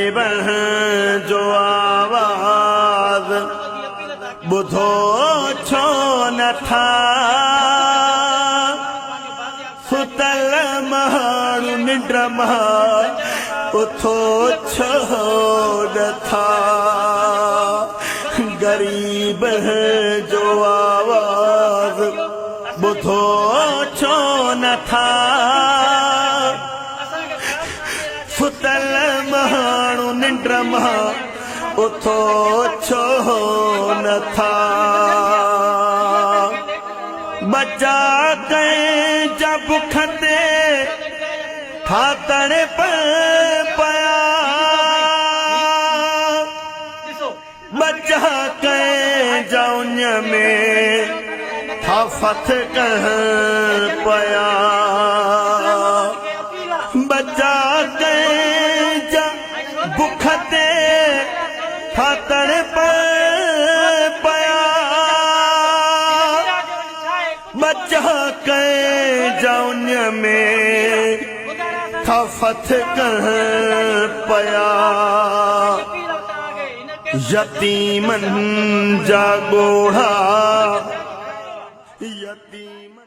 गरीब जो आवाज़ ॿुधो छो नथा सुतल माण्हू निंड मां उथो छो नथा गरीब जो आवाज़ ॿुधो छो नथा सुतल माण्हू निंड मां उथो छो नथा बचा कंहिंजा बुख ते ठातण पिया बचा कंहिंजा उन में थाफत पिया बचा कंहिंजा बुख ते ठातण पिया बचा कंहिंजा उन में थाफत पिया यतीमन जा ॻोढ़ा यतीम